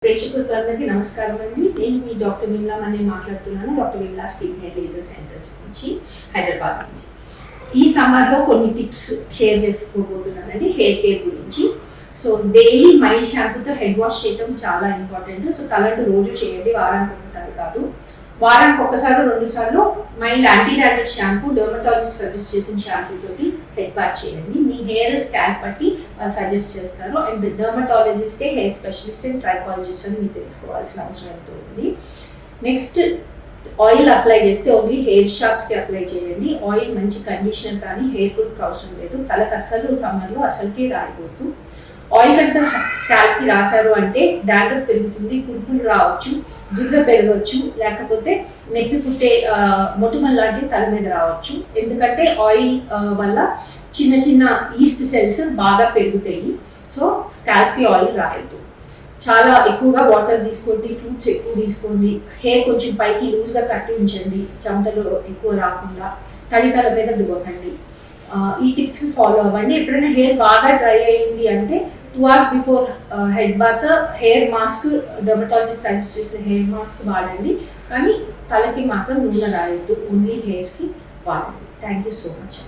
ప్రేక్షకులందరికీ నమస్కారం అండి. నేను మీ డాక్టర్ విమలా అని మాట్లాడుతున్నాను. Doctor Vimala skin hair laser centres నుంచి, హైదరాబాద్ నుంచి. ఈ సమ్మర్లో కొన్ని టిప్స్ షేర్ చేసుకోబోతున్నానండి హెయిర్ కేర్ గురించి. సో డైలీ మైల్డ్ షాంపూతో హెడ్ వాష్ చేయడం చాలా ఇంపార్టెంట్. సో తలంటు రోజు చేయండి, వారానికి ఒకసారి కాదు. వారానికి ఒకసారి 2 సార్లు mild anti dandruff shampoo, dermatologist suggest చేసిన షాంపూ తోటి హెడ్ బాత్ చేయండి. మీ హెయిర్ స్కాల్ప్ బట్టి వాళ్ళు సజెస్ట్ చేస్తారు. అండ్ డర్మటాలజిస్టే హెయిర్ స్పెషలిస్ట్ అండ్ ట్రైకాలజిస్ట్ అని మీకు తెలుసుకోవాల్సిన అవసరం ఎంతో ఉంది. నెక్స్ట్, ఆయిల్ అప్లై చేస్తే ఓన్లీ హెయిర్ షాఫ్ట్స్కి అప్లై చేయండి. ఆయిల్ మంచి కండిషనర్ కానీ హెయిర్ గ్రోత్కి అవసరం లేదు. తలకు అస్సలు సమ్మర్లో అసలుకే రాయకూడదు. ఆయిల్ కనుక స్కాల్ప్కి రాశారు అంటే డాండ్రఫ్ పెరుగుతుంది, కురుపులు రావచ్చు, దురద పెరగవచ్చు, లేకపోతే నొప్పి పుట్టే మొటిమల్ లాంటివి తల మీద రావచ్చు. ఎందుకంటే ఆయిల్ వల్ల చిన్న చిన్న ఈస్ట్ సెల్స్ బాగా పెరుగుతాయి. సో స్కాల్ప్కి ఆయిల్ రాయద్దు. చాలా ఎక్కువగా వాటర్ తీసుకోండి, ఫ్రూట్స్ ఎక్కువ తీసుకోండి, హెయిర్ కొంచెం పైకి లూజ్గా కట్టి ఉంచండి, చెమటలు ఎక్కువ రాకుండా, తడి తల మీద దువ్వకండి. ఈ టిప్స్ ఫాలో అవ్వండి. ఎప్పుడైనా హెయిర్ బాగా డ్రై అయ్యింది అంటే 2 hours before head bath hair mask, dermatologist suggest చేసిన హెయిర్ మాస్క్ వాడండి. కానీ తలకి మాత్రం నూనె రాయొద్దు, ఓన్లీ హెయిర్స్కి వాడండి. Thank you so much.